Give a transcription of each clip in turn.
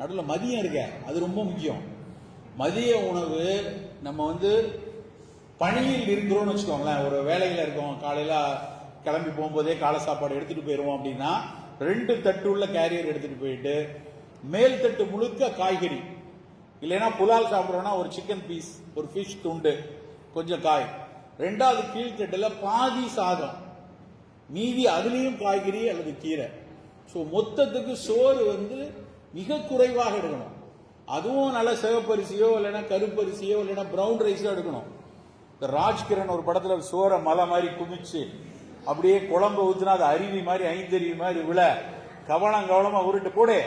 நடுவில் மதியம் இருக்க, அது ரொம்ப முக்கியம். மதிய உணவு நம்ம பணியில் இருக்கிறோம்னு வச்சுக்கோங்களேன், ஒரு வேலையில் இருக்கோம், காலையில் கிளம்பி போகும்போதே காலை சாப்பாடு எடுத்துட்டு போயிடுவோம் அப்படின்னா 2 தட்டு உள்ள கேரியர் எடுத்துட்டு போயிட்டு மேல் தட்டு முழுக்க காய்கறி, இல்லைன்னா புலால் சாப்பிட்றோம்னா ஒரு சிக்கன் பீஸ், ஒரு ஃபிஷ் துண்டு, கொஞ்சம் காய். 2வது கீழ்த்தட்டுல பாதி சாதம், மீதி அதுலேயும் காய்கறி அல்லது கீரை. ஸோ மொத்தத்துக்கு சோறு மிக குறைவாக எடுக்கணும். அதுவும் நல்ல சிவப்பரிசியோ இல்லைன்னா கருப்பரிசியோ இல்லைன்னா பிரவுன் ரைஸோ எடுக்கணும். இந்த ராஜ்கிரண் ஒரு படத்துல சோறை மலை மாதிரி குமிச்சு அப்படியே குழம்பு ஊத்துனா அது அருவி மாதிரி ஐந்தருவி மாதிரி விழ கவனமா உருட்டு போடு,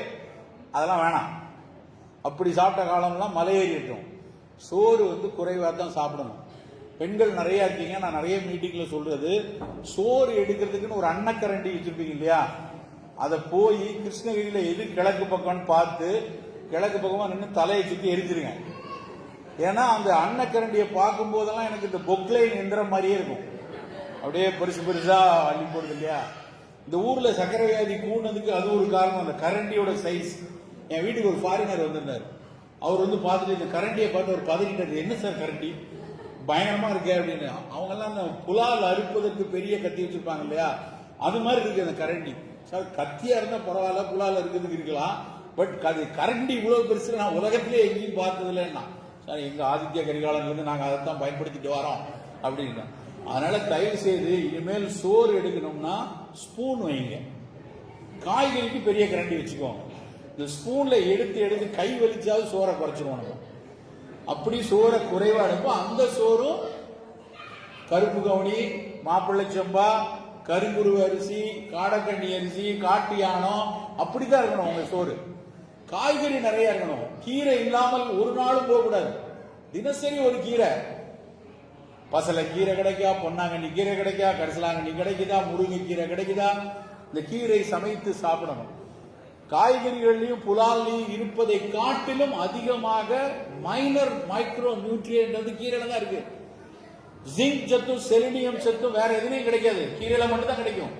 அதெல்லாம் வேணாம். அப்படி சாப்பிட்ட காலம்லாம் மலையேறிட்டோம். சோறு குறைவாக தான் சாப்பிடணும். பெண்கள் நிறைய இருக்கீங்க, நான் நிறைய மீட்டிங்ல சொல்றது, சோறு எடுக்கிறதுக்குன்னு ஒரு அன்னக்கரண்டி வச்சிருப்பீங்க இல்லையா, அதை போய் கிருஷ்ணகிரியில எது கிழக்கு பக்கம்னு பார்த்து கிழக்கு பக்கமா நின்று தலையை சுற்றி எரிஞ்சிருங்க. ஏன்னா அந்த அன்னக்கரண்டியை பார்க்கும் போதெல்லாம் எனக்கு இந்த பொக்லைன் எந்திரம் மாதிரியே இருக்கும், அப்படியே பெருசா அள்ளி போடுது இல்லையா. இந்த ஊர்ல சக்கரை வியாதி கூடுனதுக்கு அது ஒரு காரணம். அந்த கரண்டியோட சைஸ். என் வீட்டுக்கு ஒரு ஃபாரினர் வந்திருந்தார். அவர் பார்த்துட்டு இந்த கரண்டியை பார்த்து ஒரு பதறிட்டாரு, என்ன சார் கரண்டி பயங்கரமா இருக்கே அப்படின்னு. அவங்க எல்லாம் அந்த புலால் அறுப்பதற்கு பெரிய கத்தி வச்சிருப்பாங்க இல்லையா, அது மாதிரி இருக்கு அந்த கரண்டி. சார் கத்தியா இருந்தா பரவாயில்ல, புலால் இருக்கிறதுக்கு இருக்கலாம், பட் அது கரண்டி இவ்வளவு பெருசு நான் உலகத்திலே எங்கேயும் பார்த்தது இல்லைன்னா. சார் எங்க ஆதித்ய கரிகாலன் நாங்க அதைத்தான் பயன்படுத்திட்டு வரோம் அப்படின்னா. அதனால தயவு செய்து இனிமேல் சோறு எடுக்கணும்னா ஸ்பூன் வைங்க, காய்கறிக்கு பெரிய கரண்டி வச்சுக்கோங்க. இந்த ஸ்பூன்ல எடுத்து கை வலிச்சாவது சோறை குறைச்சிருவோம் நம்ம. அப்படி சோறை குறைவா எடுப்போம். அந்த சோறும் கருப்பு கவுனி, மாப்பிள்ளை சம்பா, கருங்குருவு அரிசி, காடக்கண்ணி அரிசி, காட்டு யானம், அப்படித்தான் இருக்கணும் உங்க சோறு. காய்கறி நிறைய இருக்கணும். கீரை இல்லாமல் ஒரு நாளும் போகக்கூடாது. தினசரி ஒரு கீரை, பசலை கீரை கிடைக்கா, பொன்னாங்கண்ணி கீரை கிடைக்கா, கரிசலாங்கண்ணி கிடைக்குதா, முருங்கை கீரை கிடைக்குதா, இந்த கீரை சமைத்து சாப்பிடணும். காய்கறிகளையும் புலாலையும் இருப்பதை காட்டிலும் அதிகமாக மைனர் மைக்ரோ நியூட்ரியன்ட் கீரையில தான் இருக்கு. ஜிங்க் சத்தும் செலினியம் சத்தும் வேற எதுலையும் கிடைக்காது, கீரையில மட்டும் தான் கிடைக்கும்.